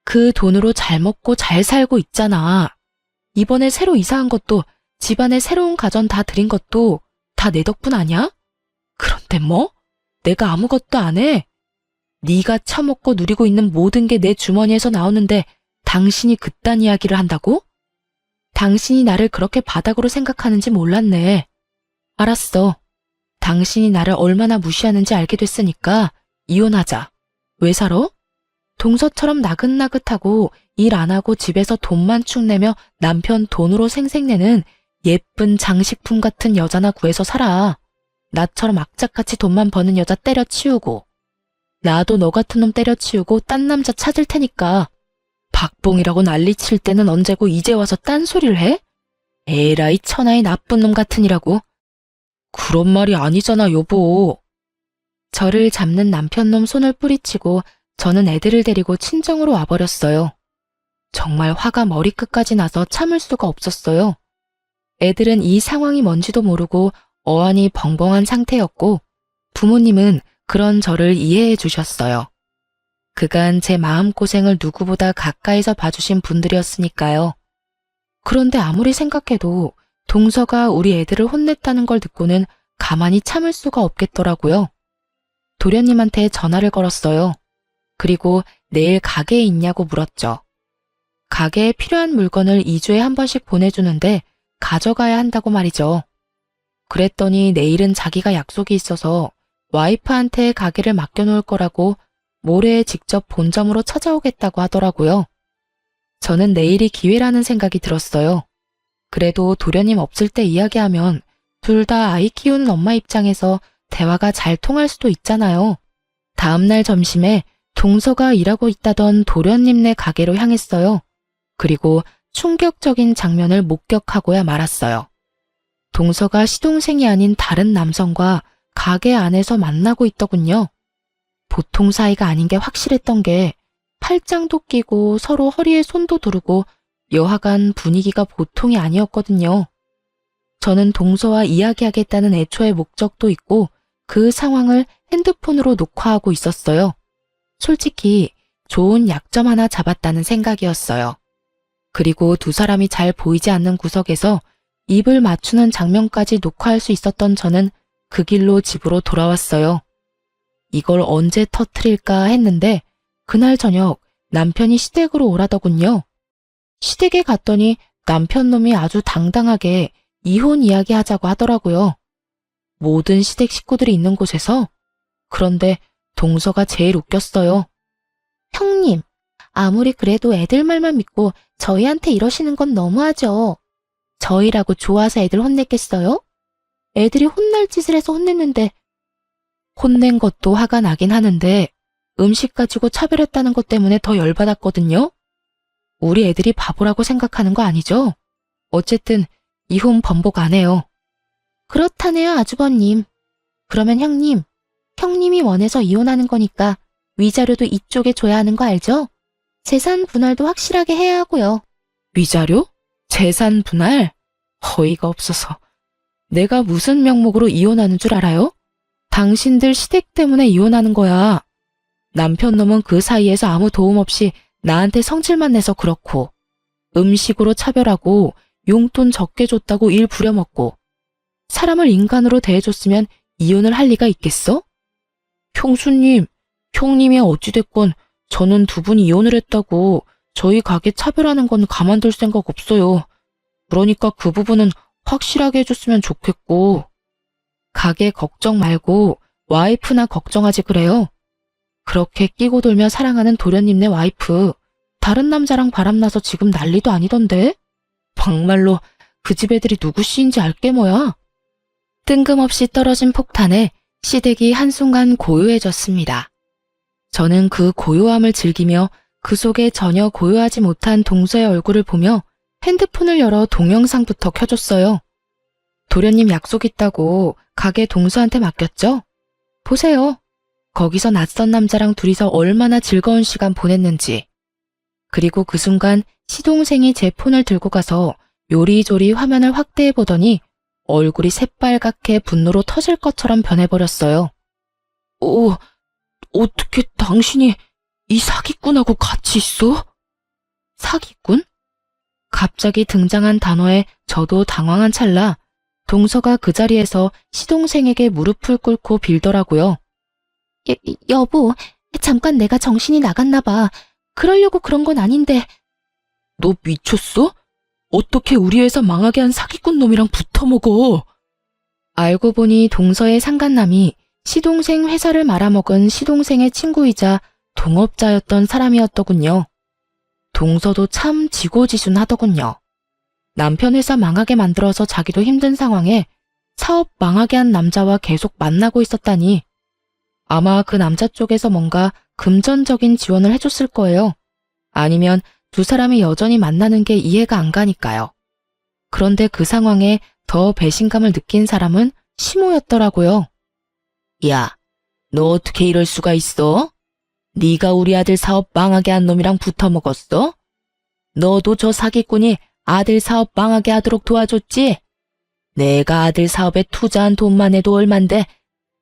A: 그 돈으로 잘 먹고 잘 살고 있잖아. 이번에 새로 이사한 것도 집안에 새로운 가전 다 들인 것도 다 내 덕분 아냐? 그런데 뭐? 내가 아무것도 안 해? 네가 처먹고 누리고 있는 모든 게 내 주머니에서 나오는데 당신이 그딴 이야기를 한다고? 당신이 나를 그렇게 바닥으로 생각하는지 몰랐네. 알았어. 당신이 나를 얼마나 무시하는지 알게 됐으니까 이혼하자. 왜 살아? 동서처럼 나긋나긋하고 일 안 하고 집에서 돈만 축내며 남편 돈으로 생색내는 예쁜 장식품 같은 여자나 구해서 살아. 나처럼 악착같이 돈만 버는 여자 때려치우고. 나도 너 같은 놈 때려치우고 딴 남자 찾을 테니까. 박봉이라고 난리칠 때는 언제고 이제 와서 딴소리를 해? 에라이 천하의 나쁜 놈 같으니라고. 그런 말이 아니잖아, 여보. 저를 잡는 남편놈 손을 뿌리치고 저는 애들을 데리고 친정으로 와버렸어요. 정말 화가 머리끝까지 나서 참을 수가 없었어요. 애들은 이 상황이 뭔지도 모르고 어안이 벙벙한 상태였고 부모님은 그런 저를 이해해 주셨어요. 그간 제 마음고생을 누구보다 가까이서 봐주신 분들이었으니까요. 그런데 아무리 생각해도 동서가 우리 애들을 혼냈다는 걸 듣고는 가만히 참을 수가 없겠더라고요. 도련님한테 전화를 걸었어요. 그리고 내일 가게에 있냐고 물었죠. 가게에 필요한 물건을 2주에 한 번씩 보내주는데 가져가야 한다고 말이죠. 그랬더니 내일은 자기가 약속이 있어서 와이프한테 가게를 맡겨놓을 거라고 모레 직접 본점으로 찾아오겠다고 하더라고요. 저는 내일이 기회라는 생각이 들었어요. 그래도 도련님 없을 때 이야기하면 둘 다 아이 키우는 엄마 입장에서 대화가 잘 통할 수도 있잖아요. 다음날 점심에 동서가 일하고 있다던 도련님네 가게로 향했어요. 그리고 충격적인 장면을 목격하고야 말았어요. 동서가 시동생이 아닌 다른 남성과 가게 안에서 만나고 있더군요. 보통 사이가 아닌 게 확실했던 게 팔짱도 끼고 서로 허리에 손도 두르고 여하간 분위기가 보통이 아니었거든요. 저는 동서와 이야기하겠다는 애초의 목적도 있고 그 상황을 핸드폰으로 녹화하고 있었어요. 솔직히 좋은 약점 하나 잡았다는 생각이었어요. 그리고 두 사람이 잘 보이지 않는 구석에서 입을 맞추는 장면까지 녹화할 수 있었던 저는 그 길로 집으로 돌아왔어요. 이걸 언제 터트릴까 했는데 그날 저녁 남편이 시댁으로 오라더군요. 시댁에 갔더니 남편 놈이 아주 당당하게 이혼 이야기 하자고 하더라고요. 모든 시댁 식구들이 있는 곳에서. 그런데 동서가 제일 웃겼어요.
B: 형님, 아무리 그래도 애들 말만 믿고 저희한테 이러시는 건 너무하죠. 저희라고 좋아서 애들 혼냈겠어요? 애들이 혼날 짓을 해서 혼냈는데.
A: 혼낸 것도 화가 나긴 하는데 음식 가지고 차별했다는 것 때문에 더 열받았거든요. 우리 애들이 바보라고 생각하는 거 아니죠? 어쨌든 이혼 번복 안 해요.
B: 그렇다네요, 아주버님. 그러면 형님이 원해서 이혼하는 거니까 위자료도 이쪽에 줘야 하는 거 알죠? 재산 분할도 확실하게 해야 하고요.
A: 위자료? 재산 분할? 어이가 없어서. 내가 무슨 명목으로 이혼하는 줄 알아요? 당신들 시댁 때문에 이혼하는 거야. 남편 놈은 그 사이에서 아무 도움 없이 나한테 성질만 내서 그렇고, 음식으로 차별하고 용돈 적게 줬다고 일 부려먹고, 사람을 인간으로 대해줬으면 이혼을 할 리가 있겠어? 형수님, 형님이 어찌됐건 저는 두 분이 이혼을 했다고 저희 가게 차별하는 건 가만둘 생각 없어요. 그러니까 그 부분은 확실하게 해줬으면 좋겠고. 가게 걱정 말고 와이프나 걱정하지 그래요. 그렇게 끼고 돌며 사랑하는 도련님네 와이프, 다른 남자랑 바람나서 지금 난리도 아니던데? 정말로 그 집 애들이 누구씨인지 알게 뭐야? 뜬금없이 떨어진 폭탄에 시댁이 한순간 고요해졌습니다. 저는 그 고요함을 즐기며 그 속에 전혀 고요하지 못한 동서의 얼굴을 보며 핸드폰을 열어 동영상부터 켜줬어요. 도련님 약속 있다고 가게 동서한테 맡겼죠? 보세요. 거기서 낯선 남자랑 둘이서 얼마나 즐거운 시간 보냈는지. 그리고 그 순간 시동생이 제 폰을 들고 가서 요리조리 화면을 확대해 보더니 얼굴이 새빨갛게 분노로 터질 것처럼 변해버렸어요. 어떻게 당신이 이 사기꾼하고 같이 있어? 사기꾼? 갑자기 등장한 단어에 저도 당황한 찰나 동서가 그 자리에서 시동생에게 무릎을 꿇고 빌더라고요.
B: 여보, 잠깐 내가 정신이 나갔나 봐. 그러려고 그런 건 아닌데.
A: 너 미쳤어? 어떻게 우리 회사 망하게 한 사기꾼 놈이랑 붙어먹어? 알고 보니 동서의 상간남이 시동생 회사를 말아먹은 시동생의 친구이자 동업자였던 사람이었더군요. 동서도 참 지고지순하더군요. 남편 회사 망하게 만들어서 자기도 힘든 상황에 사업 망하게 한 남자와 계속 만나고 있었다니. 아마 그 남자 쪽에서 뭔가 금전적인 지원을 해줬을 거예요. 아니면 두 사람이 여전히 만나는 게 이해가 안 가니까요. 그런데 그 상황에 더 배신감을 느낀 사람은 시모였더라고요. 야, 너 어떻게 이럴 수가 있어? 네가 우리 아들 사업 망하게 한 놈이랑 붙어먹었어? 너도 저 사기꾼이 아들 사업 망하게 하도록 도와줬지? 내가 아들 사업에 투자한 돈만 해도 얼만데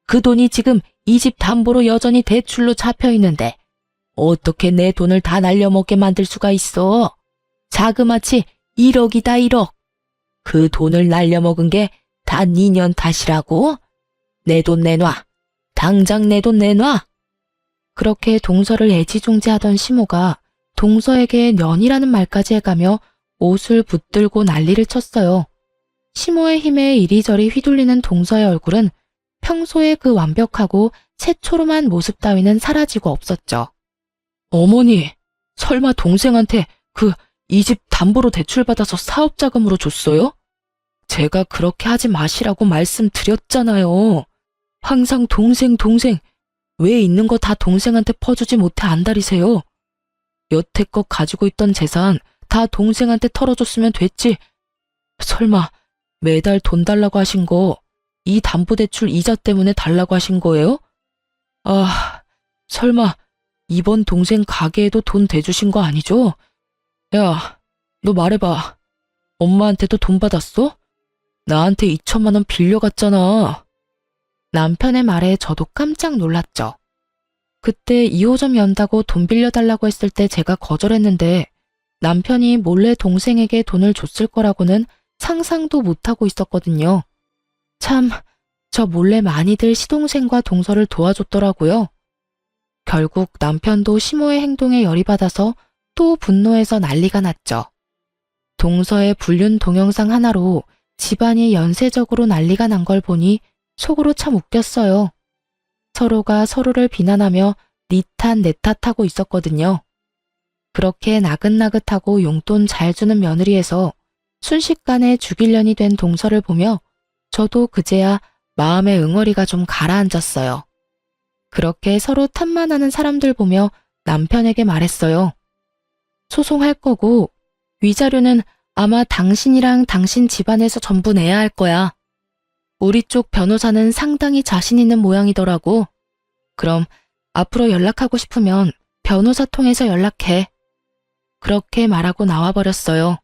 A: 그 돈이 지금 이 집 담보로 여전히 대출로 잡혀 있는데 어떻게 내 돈을 다 날려먹게 만들 수가 있어? 자그마치 1억이다 1억. 그 돈을 날려먹은 게 다 니년 탓이라고? 내 돈 내놔. 당장 내 돈 내놔. 그렇게 동서를 애지중지하던 시모가 동서에게 년이라는 말까지 해가며 옷을 붙들고 난리를 쳤어요. 시모의 힘에 이리저리 휘둘리는 동서의 얼굴은 평소의 그 완벽하고 새초롬한 모습 따위는 사라지고 없었죠. 어머니, 설마 동생한테 이 집 담보로 대출받아서 사업자금으로 줬어요? 제가 그렇게 하지 마시라고 말씀드렸잖아요. 항상 동생 왜 있는 거 다 동생한테 퍼주지 못해 안달이세요? 여태껏 가지고 있던 재산 다 동생한테 털어줬으면 됐지. 설마 매달 돈 달라고 하신 거 이 담보대출 이자 때문에 달라고 하신 거예요? 아, 설마 이번 동생 가게에도 돈 대주신 거 아니죠? 야, 너 말해봐. 엄마한테도 돈 받았어? 나한테 2천만 원 빌려갔잖아. 남편의 말에 저도 깜짝 놀랐죠. 그때 2호점 연다고 돈 빌려달라고 했을 때 제가 거절했는데 남편이 몰래 동생에게 돈을 줬을 거라고는 상상도 못하고 있었거든요. 참, 저 몰래 많이들 시동생과 동서를 도와줬더라고요. 결국 남편도 시모의 행동에 열이 받아서 또 분노해서 난리가 났죠. 동서의 불륜 동영상 하나로 집안이 연쇄적으로 난리가 난 걸 보니 속으로 참 웃겼어요. 서로가 서로를 비난하며 니 탓 내 탓하고 있었거든요. 그렇게 나긋나긋하고 용돈 잘 주는 며느리에서 순식간에 죽일년이 된 동서를 보며 저도 그제야 마음의 응어리가 좀 가라앉았어요. 그렇게 서로 탓만하는 사람들 보며 남편에게 말했어요. 소송할 거고 위자료는 아마 당신이랑 당신 집안에서 전부 내야 할 거야. 우리 쪽 변호사는 상당히 자신 있는 모양이더라고. 그럼 앞으로 연락하고 싶으면 변호사 통해서 연락해. 그렇게 말하고 나와버렸어요.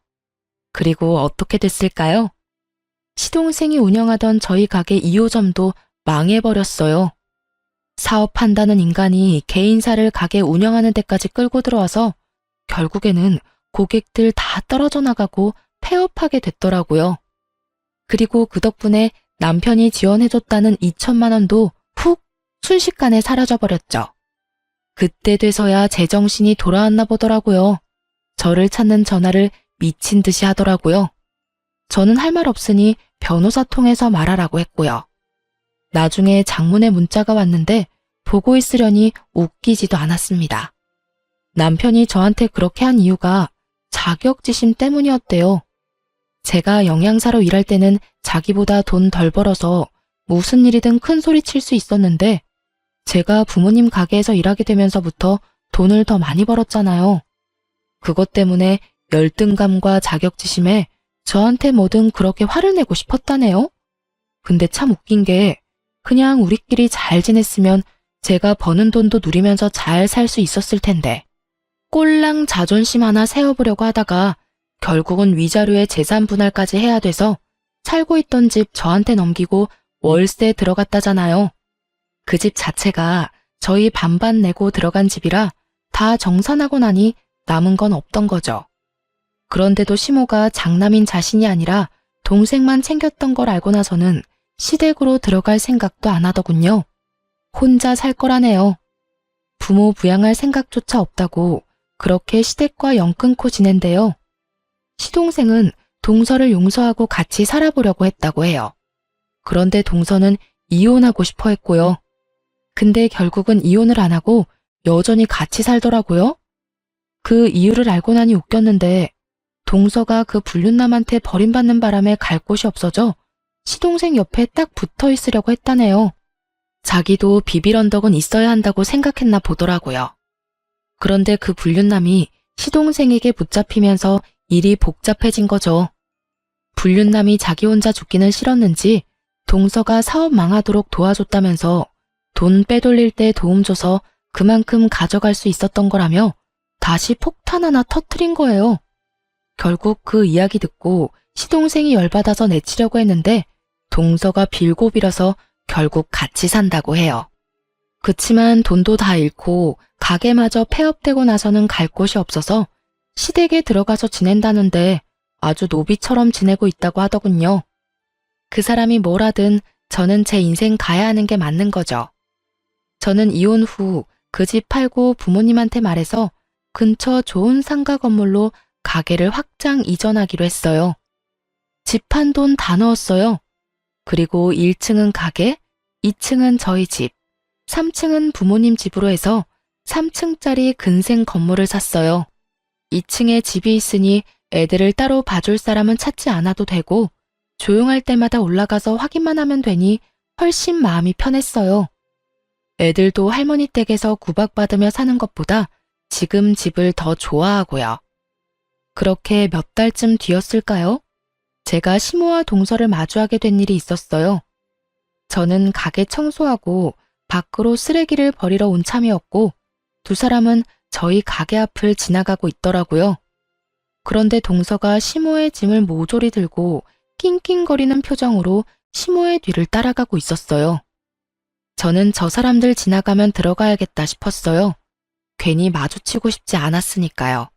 A: 그리고 어떻게 됐을까요? 시동생이 운영하던 저희 가게 2호점도 망해버렸어요. 사업한다는 인간이 개인사를 가게 운영하는 데까지 끌고 들어와서 결국에는 고객들 다 떨어져 나가고 폐업하게 됐더라고요. 그리고 그 덕분에 남편이 지원해줬다는 2천만 원도 훅 순식간에 사라져버렸죠. 그때 돼서야 제정신이 돌아왔나 보더라고요. 저를 찾는 전화를 미친 듯이 하더라고요. 저는 할 말 없으니 변호사 통해서 말하라고 했고요. 나중에 장문의 문자가 왔는데 보고 있으려니 웃기지도 않았습니다. 남편이 저한테 그렇게 한 이유가 자격지심 때문이었대요. 제가 영양사로 일할 때는 자기보다 돈 덜 벌어서 무슨 일이든 큰 소리 칠 수 있었는데 제가 부모님 가게에서 일하게 되면서부터 돈을 더 많이 벌었잖아요. 그것 때문에 열등감과 자격지심에 저한테 뭐든 그렇게 화를 내고 싶었다네요. 근데 참 웃긴 게 그냥 우리끼리 잘 지냈으면 제가 버는 돈도 누리면서 잘 살 수 있었을 텐데 꼴랑 자존심 하나 세워보려고 하다가 결국은 위자료에 재산 분할까지 해야 돼서 살고 있던 집 저한테 넘기고 월세 들어갔다잖아요. 그 집 자체가 저희 반반 내고 들어간 집이라 다 정산하고 나니 남은 건 없던 거죠. 그런데도 시모가 장남인 자신이 아니라 동생만 챙겼던 걸 알고 나서는 시댁으로 들어갈 생각도 안 하더군요. 혼자 살 거라네요. 부모 부양할 생각조차 없다고 그렇게 시댁과 연 끊고 지낸대요. 시동생은 동서를 용서하고 같이 살아보려고 했다고 해요. 그런데 동서는 이혼하고 싶어 했고요. 근데 결국은 이혼을 안 하고 여전히 같이 살더라고요. 그 이유를 알고 나니 웃겼는데 동서가 그 불륜남한테 버림받는 바람에 갈 곳이 없어져 시동생 옆에 딱 붙어 있으려고 했다네요. 자기도 비빌 언덕은 있어야 한다고 생각했나 보더라고요. 그런데 그 불륜남이 시동생에게 붙잡히면서 일이 복잡해진 거죠. 불륜남이 자기 혼자 죽기는 싫었는지 동서가 사업 망하도록 도와줬다면서 돈 빼돌릴 때 도움 줘서 그만큼 가져갈 수 있었던 거라며 다시 폭탄 하나 터트린 거예요. 결국 그 이야기 듣고 시동생이 열받아서 내치려고 했는데 동서가 빌고 빌어서 결국 같이 산다고 해요. 그치만 돈도 다 잃고 가게마저 폐업되고 나서는 갈 곳이 없어서 시댁에 들어가서 지낸다는데 아주 노비처럼 지내고 있다고 하더군요. 그 사람이 뭘 하든 저는 제 인생 가야 하는 게 맞는 거죠. 저는 이혼 후 그 집 팔고 부모님한테 말해서 근처 좋은 상가 건물로 가게를 확장 이전하기로 했어요. 집 판 돈 다 넣었어요. 그리고 1층은 가게, 2층은 저희 집, 3층은 부모님 집으로 해서 3층짜리 근생 건물을 샀어요. 2층에 집이 있으니 애들을 따로 봐줄 사람은 찾지 않아도 되고 조용할 때마다 올라가서 확인만 하면 되니 훨씬 마음이 편했어요. 애들도 할머니 댁에서 구박받으며 사는 것보다 지금 집을 더 좋아하고요. 그렇게 몇 달쯤 뒤였을까요? 제가 시모와 동서를 마주하게 된 일이 있었어요. 저는 가게 청소하고 밖으로 쓰레기를 버리러 온 참이었고 두 사람은 저희 가게 앞을 지나가고 있더라고요. 그런데 동서가 시모의 짐을 모조리 들고 낑낑거리는 표정으로 시모의 뒤를 따라가고 있었어요. 저는 저 사람들 지나가면 들어가야겠다 싶었어요. 괜히 마주치고 싶지 않았으니까요.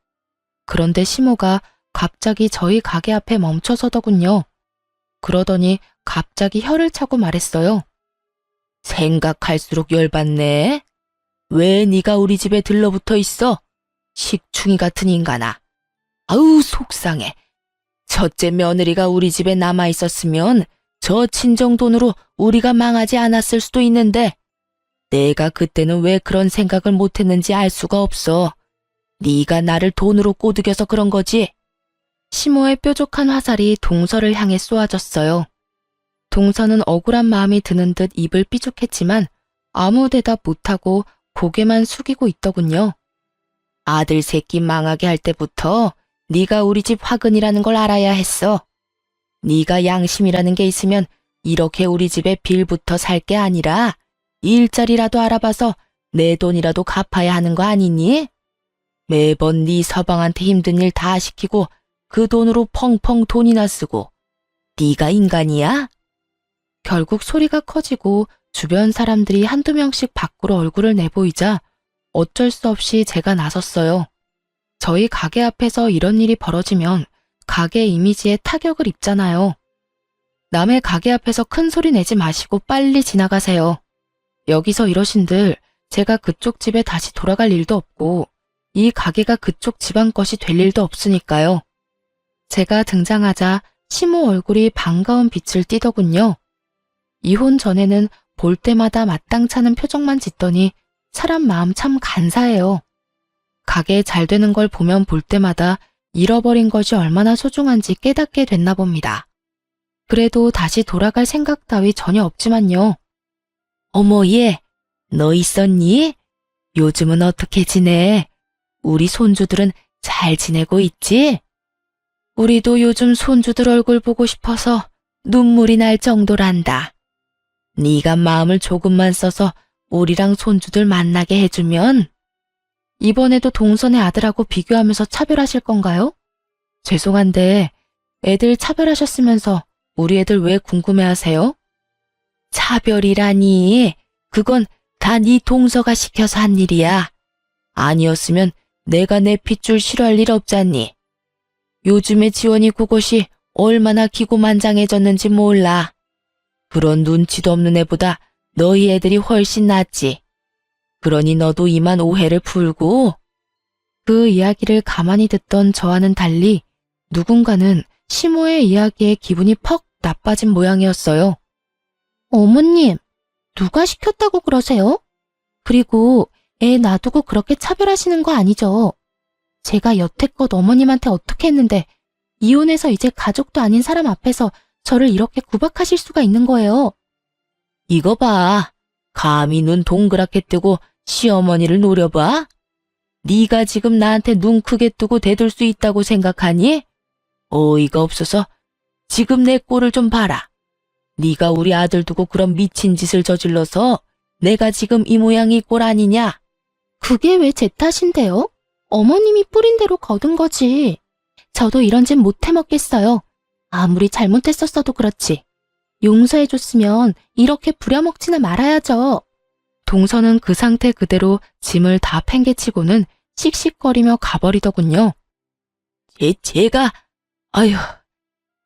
A: 그런데 시모가 갑자기 저희 가게 앞에 멈춰서더군요. 그러더니 갑자기 혀를 차고 말했어요. 생각할수록 열받네. 왜 네가 우리 집에 들러붙어 있어? 식충이 같은 인간아. 아우 속상해. 첫째 며느리가 우리 집에 남아 있었으면 저 친정 돈으로 우리가 망하지 않았을 수도 있는데 내가 그때는 왜 그런 생각을 못했는지 알 수가 없어. 네가 나를 돈으로 꼬드겨서 그런 거지. 시모의 뾰족한 화살이 동서를 향해 쏘아졌어요. 동서는 억울한 마음이 드는 듯 입을 삐죽했지만 아무 대답 못하고 고개만 숙이고 있더군요. 아들 새끼 망하게 할 때부터 네가 우리 집 화근이라는 걸 알아야 했어. 네가 양심이라는 게 있으면 이렇게 우리 집에 빌부터 살 게 아니라 일자리라도 알아봐서 내 돈이라도 갚아야 하는 거 아니니? 매번 네 서방한테 힘든 일 다 시키고 그 돈으로 펑펑 돈이나 쓰고 네가 인간이야? 결국 소리가 커지고 주변 사람들이 한두 명씩 밖으로 얼굴을 내보이자 어쩔 수 없이 제가 나섰어요. 저희 가게 앞에서 이런 일이 벌어지면 가게 이미지에 타격을 입잖아요. 남의 가게 앞에서 큰 소리 내지 마시고 빨리 지나가세요. 여기서 이러신들 제가 그쪽 집에 다시 돌아갈 일도 없고 이 가게가 그쪽 집안 것이 될 일도 없으니까요. 제가 등장하자 시모 얼굴이 반가운 빛을 띠더군요. 이혼 전에는 볼 때마다 마땅찮은 표정만 짓더니 사람 마음 참 간사해요. 가게 잘 되는 걸 보면 볼 때마다 잃어버린 것이 얼마나 소중한지 깨닫게 됐나 봅니다. 그래도 다시 돌아갈 생각 따위 전혀 없지만요. 어머 얘, 너 있었니? 요즘은 어떻게 지내? 우리 손주들은 잘 지내고 있지? 우리도 요즘 손주들 얼굴 보고 싶어서 눈물이 날 정도란다. 네가 마음을 조금만 써서 우리랑 손주들 만나게 해주면 이번에도 동선의 아들하고 비교하면서 차별하실 건가요? 죄송한데 애들 차별하셨으면서 우리 애들 왜 궁금해하세요? 차별이라니 그건 다 네 동서가 시켜서 한 일이야. 아니었으면 내가 내 핏줄 싫어할 일 없잖니. 요즘에 지원이 그것이 얼마나 기고만장해졌는지 몰라. 그런 눈치도 없는 애보다 너희 애들이 훨씬 낫지. 그러니 너도 이만 오해를 풀고. 그 이야기를 가만히 듣던 저와는 달리 누군가는 시모의 이야기에 기분이 퍽 나빠진 모양이었어요.
B: 어머님, 누가 시켰다고 그러세요? 그리고 애 놔두고 그렇게 차별하시는 거 아니죠? 제가 여태껏 어머님한테 어떻게 했는데 이혼해서 이제 가족도 아닌 사람 앞에서 저를 이렇게 구박하실 수가 있는 거예요.
A: 이거 봐. 감히 눈 동그랗게 뜨고 시어머니를 노려봐? 네가 지금 나한테 눈 크게 뜨고 대들 수 있다고 생각하니? 어이가 없어서 지금 내 꼴을 좀 봐라. 네가 우리 아들 두고 그런 미친 짓을 저질러서 내가 지금 이 모양이 꼴 아니냐?
B: 그게 왜 제 탓인데요? 어머님이 뿌린 대로 거둔 거지. 저도 이런 짓 못 해먹겠어요. 아무리 잘못했었어도 그렇지. 용서해줬으면 이렇게 부려먹지나 말아야죠.
A: 동서는 그 상태 그대로 짐을 다 팽개치고는 씩씩거리며 가버리더군요. 제가, 아휴,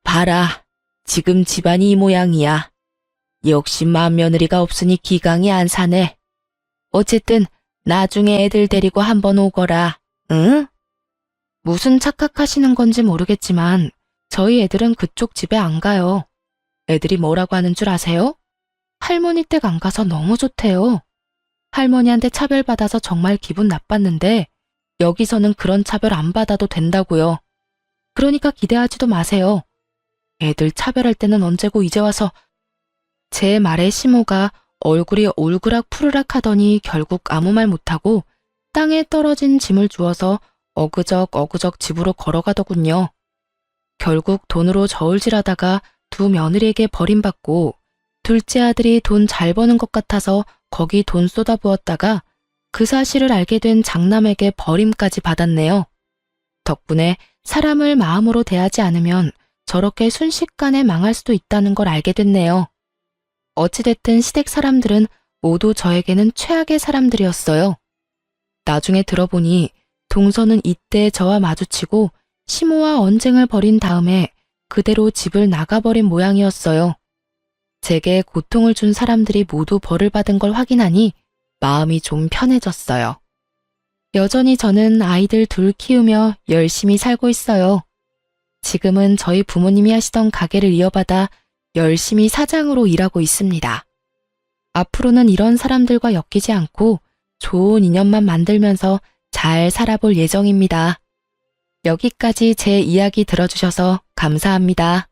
A: 봐라. 지금 집안이 이 모양이야. 역시 맏며느리가 없으니 기강이 안 사네. 어쨌든 나중에 애들 데리고 한번 오거라. 응? 무슨 착각하시는 건지 모르겠지만 저희 애들은 그쪽 집에 안 가요. 애들이 뭐라고 하는 줄 아세요? 할머니 댁 안 가서 너무 좋대요. 할머니한테 차별받아서 정말 기분 나빴는데 여기서는 그런 차별 안 받아도 된다고요. 그러니까 기대하지도 마세요. 애들 차별할 때는 언제고 이제 와서. 제 말에 시모가 얼굴이 올그락 푸르락 하더니 결국 아무 말 못하고 땅에 떨어진 짐을 주워서 어그적 집으로 걸어가더군요. 결국 돈으로 저울질하다가 두 며느리에게 버림받고 둘째 아들이 돈 잘 버는 것 같아서 거기 돈 쏟아부었다가 그 사실을 알게 된 장남에게 버림까지 받았네요. 덕분에 사람을 마음으로 대하지 않으면 저렇게 순식간에 망할 수도 있다는 걸 알게 됐네요. 어찌됐든 시댁 사람들은 모두 저에게는 최악의 사람들이었어요. 나중에 들어보니 동서는 이때 저와 마주치고 시모와 언쟁을 벌인 다음에 그대로 집을 나가버린 모양이었어요. 제게 고통을 준 사람들이 모두 벌을 받은 걸 확인하니 마음이 좀 편해졌어요. 여전히 저는 아이들 둘 키우며 열심히 살고 있어요. 지금은 저희 부모님이 하시던 가게를 이어받아 열심히 사장으로 일하고 있습니다. 앞으로는 이런 사람들과 엮이지 않고 좋은 인연만 만들면서 잘 살아볼 예정입니다. 여기까지 제 이야기 들어주셔서 감사합니다.